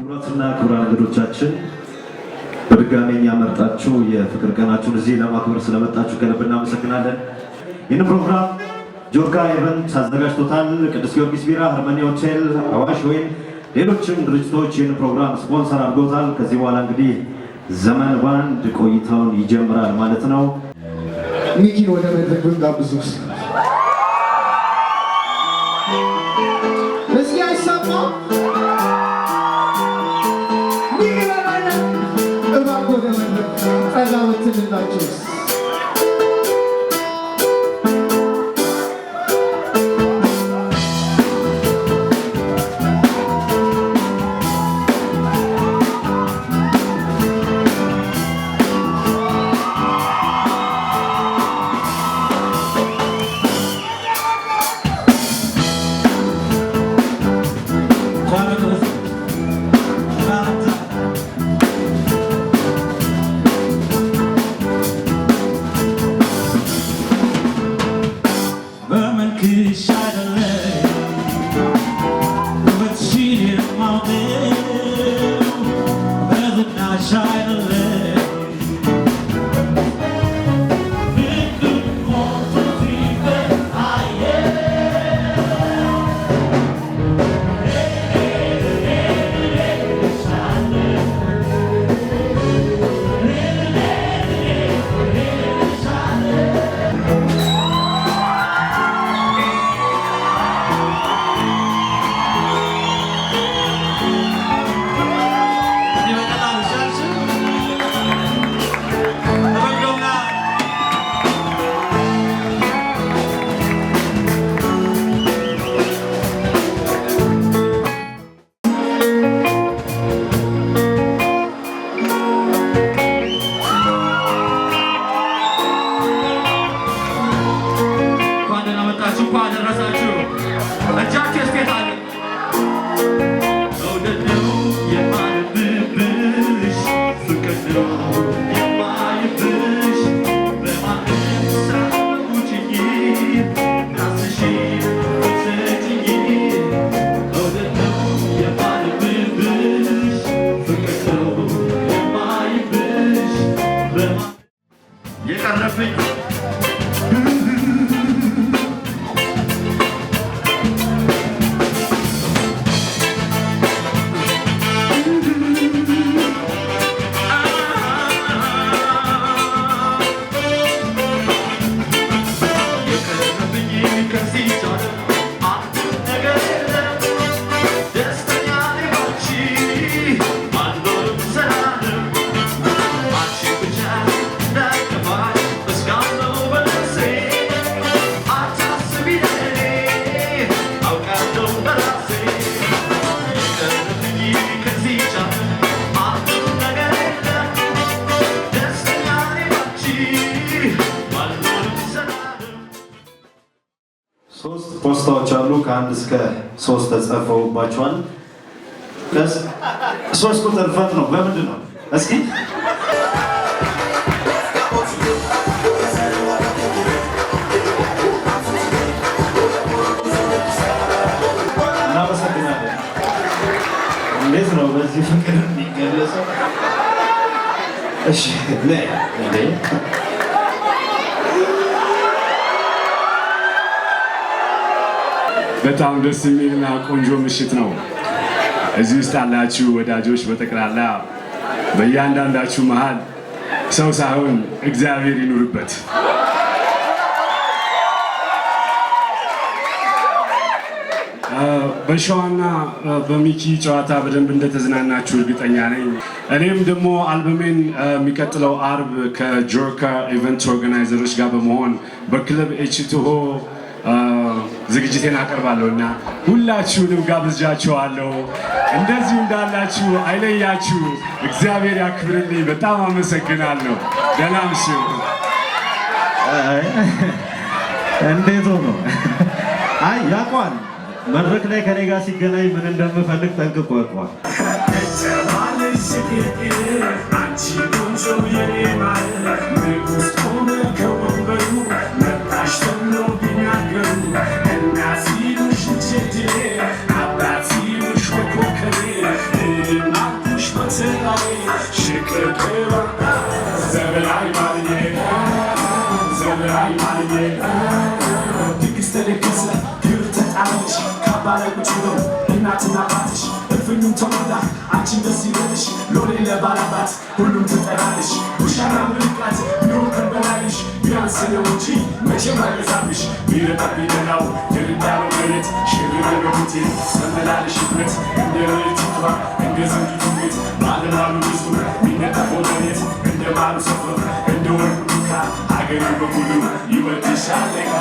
ክቡራትና ክቡራን እንግዶቻችን በድጋሜኛ መርጣችሁ የፍቅር ቀናችሁን እዚህ ለማክበር ስለመጣችሁ ከልብ እናመሰግናለን። ይህን ፕሮግራም ጆርጋ ኢቨንት አዘጋጅቶታል። ቅዱስ ጊዮርጊስ ቢራ፣ ሃርመኒ ሆቴል፣ አዋሽ ወይን፣ ሌሎችም ድርጅቶች ይህን ፕሮግራም ስፖንሰር አድርገውታል። ከዚህ በኋላ እንግዲህ ዘመን ባንድ ቆይታውን ይጀምራል ማለት ነው። ሚኪ ወደ መድረክ ብንጋብዙስ? እዚህ አይሰማ ሚኪ በማለ እባክህ ወደ መድረክ ጠጋ ብትልላቸውስ? ፖስታዎች አሉ። ከ1 እስከ 3 ተጽፈውባቸዋል። ከስ 3 ቁጥር ፈት ነው። በምንድን ነው እስኪ እናመሰግናለን። እንዴት ነው በዚህ ፍቅር የሚገለጸው? እሺ በጣም ደስ የሚልና ቆንጆ ምሽት ነው። እዚህ ውስጥ ያላችሁ ወዳጆች በጠቅላላ በእያንዳንዳችሁ መሃል ሰው ሳይሆን እግዚአብሔር ይኑርበት። በሸዋና በሚኪ ጨዋታ በደንብ እንደተዝናናችሁ እርግጠኛ ነኝ። እኔም ደግሞ አልበሜን የሚቀጥለው አርብ ከጆርካ ኢቨንት ኦርጋናይዘሮች ጋር በመሆን በክለብ ኤችቱሆ ዝግጅቴን አቀርባለሁ እና ሁላችሁንም ጋብዣችኋለሁ። እንደዚሁ እንዳላችሁ አይለያችሁ። እግዚአብሔር ያክብርልኝ። በጣም አመሰግናለሁ። ደህና ምሽ። እንዴት ሆኖ አይ ያውቀዋል። መድረክ ላይ ከኔ ጋር ሲገናኝ ምን እንደምፈልግ ጠንቅቆ ያውቀዋል። I'm ፍቅር ዘመናዊ ማልዬ ዘመናዊ ማልዬ ድግስ ተደገሰ ግብር ተጣለሽ ካባለ ቁጭ ብለው እናትና አባትሽ እልፍኙም ተሞላ አንቺን ደስ ይበልሽ ሎሌ ለባላባት ሁሉም ትጠራለሽ ውሻና ምርቃት ቢሆን ከበላይሽ ቢያንስ ነው እንጂ መቼም አይበዛብሽ ቢረጣ ቢደላው የርዳለው መሬት ሽርር በቡቴ መመላለሽበት እንደ ሬቲቷ እንደ ዘንጊቱ ቤት ባለማሉ ብዙ ሚነጠፈው መሬት እንደ ማሉ ሰፈር እንደ ወርቁ ዱካ ሀገሬ በሙሉ ይወድሻል ለካ